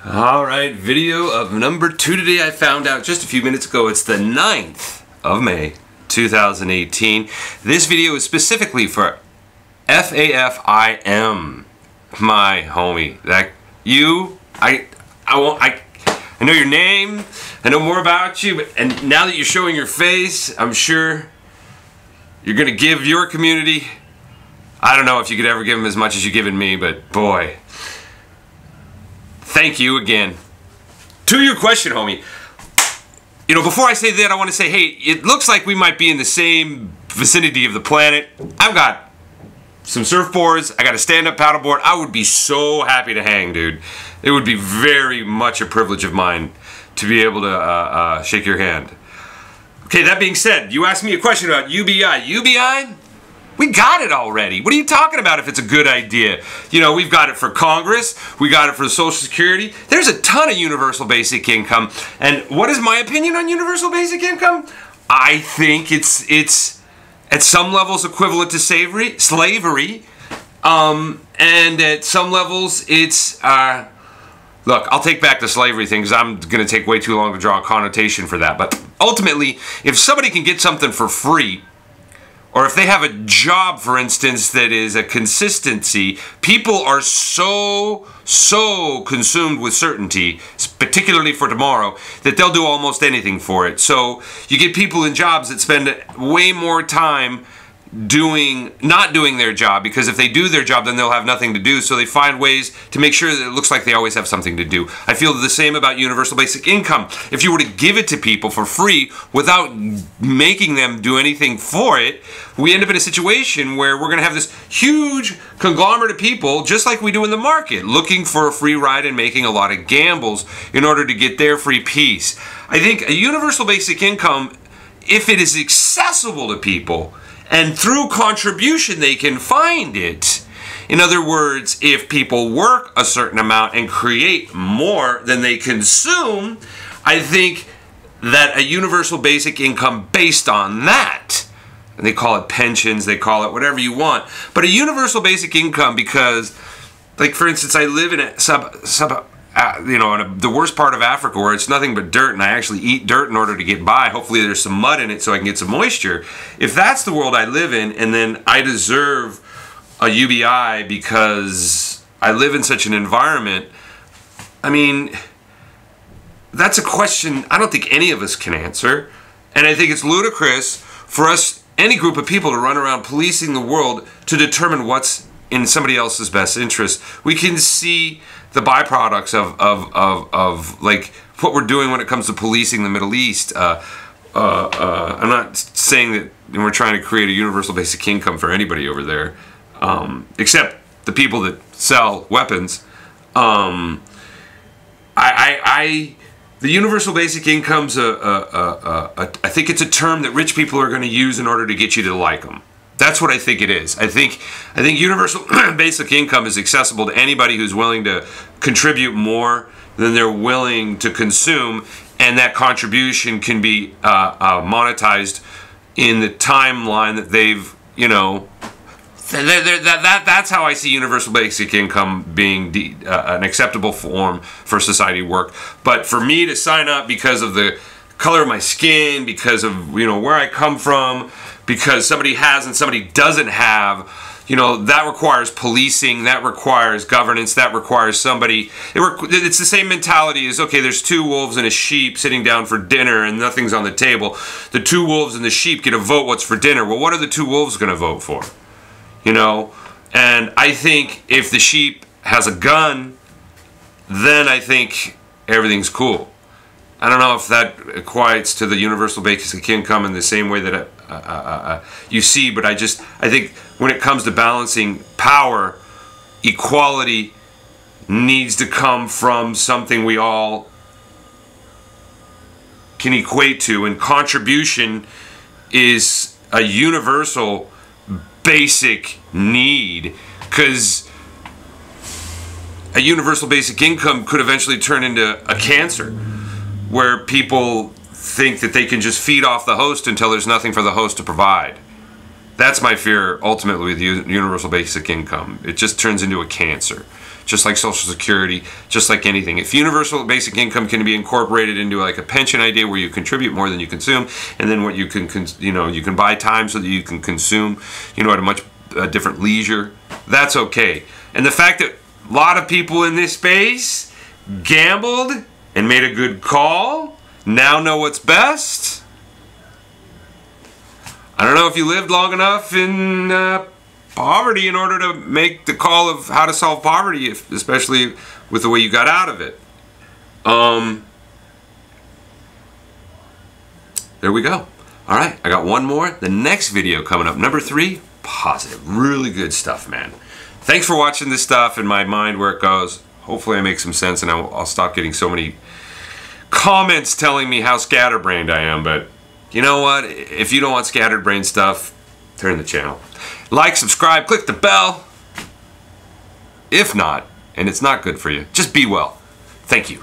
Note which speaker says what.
Speaker 1: Alright, video of number 2 today. I found out just a few minutes ago it's the 9th of May 2018. This video is specifically for FAFIM, my homie. That you, I know your name, I know more about you, and now that you're showing your face, I'm sure you're gonna give your community, I don't know if you could ever give them as much as you've given me, but boy, thank you again. To your question, homie. You know, before I say that, I want to say, hey, it looks like we might be in the same vicinity of the planet. I've got some surfboards. I got a stand-up paddleboard. I would be so happy to hang, dude. It would be very much a privilege of mine to be able to shake your hand. Okay, that being said, you asked me a question about UBI. UBI? We got it already. What are you talking about if it's a good idea? You know, we've got it for Congress. We got it for Social Security. There's a ton of universal basic income. And what is my opinion on universal basic income? I think it's at some levels equivalent to slavery. And at some levels it's, look, I'll take back the slavery thing because I'm going to take way too long to draw a connotation for that. But ultimately, if somebody can get something for free, or if they have a job, for instance, that is a consistency, people are so consumed with certainty, particularly for tomorrow, that they'll do almost anything for it. So you get people in jobs that spend way more time not doing their job, because if they do their job then they'll have nothing to do, so they find ways to make sure that it looks like they always have something to do. I feel the same about universal basic income. If you were to give it to people for free without making them do anything for it, we end up in a situation where we're going to have this huge conglomerate of people, just like we do in the market, looking for a free ride and making a lot of gambles in order to get their free piece. I think a universal basic income, if it is accessible to people, and through contribution they can find it. In other words, if people work a certain amount and create more than they consume, I think that a universal basic income based on that, and they call it pensions, they call it whatever you want, but a universal basic income, because, like, for instance, I live in a in the worst part of Africa where it's nothing but dirt, and I actually eat dirt in order to get by. Hopefully there's some mud in it so I can get some moisture. If that's the world I live in, and then I deserve a UBI because I live in such an environment, I mean, that's a question I don't think any of us can answer. And I think it's ludicrous for us, any group of people, to run around policing the world to determine what's in somebody else's best interest. We can see the byproducts of like what we're doing when it comes to policing the Middle East. I'm not saying that we're trying to create a universal basic income for anybody over there, except the people that sell weapons. The universal basic income's I think it's a term that rich people are going to use in order to get you to like them. That's what I think it is. I think universal basic income is accessible to anybody who's willing to contribute more than they're willing to consume, and that contribution can be monetized in the timeline that they've, you know, that's how I see universal basic income being an acceptable form for society work. But for me to sign up because of the color of my skin, because of, you know, where I come from, because somebody has and somebody doesn't have, you know, that requires policing, that requires governance, that requires somebody. It's the same mentality as, okay, there's two wolves and a sheep sitting down for dinner and nothing's on the table. The two wolves and the sheep get to vote what's for dinner. Well, what are the two wolves going to vote for? You know, and I think if the sheep has a gun, then I think everything's cool. I don't know if that equates to the universal basic income in the same way that you see, but I think when it comes to balancing power, equality needs to come from something we all can equate to, and contribution is a universal basic need, because a universal basic income could eventually turn into a cancer, where people think that they can just feed off the host until there's nothing for the host to provide. That's my fear ultimately with universal basic income. It just turns into a cancer. just like Social Security, just like anything. If universal basic income can be incorporated into like a pension idea where you contribute more than you consume, and then what you can, you can buy time so that you can consume, at a much different leisure, that's okay. And the fact that a lot of people in this space gambled and made a good call, now know what's best. I don't know if you lived long enough in poverty in order to make the call of how to solve poverty, especially with the way you got out of it. There we go. All right, I got one more. The next video coming up, number 3, positive. Really good stuff, man. Thanks for watching this stuff and my mind where it goes. Hopefully I make some sense and I'll stop getting so many comments telling me how scatterbrained I am. But you know what? If you don't want scatterbrained stuff, turn the channel. Like, subscribe, click the bell. If not, and it's not good for you, just be well. Thank you.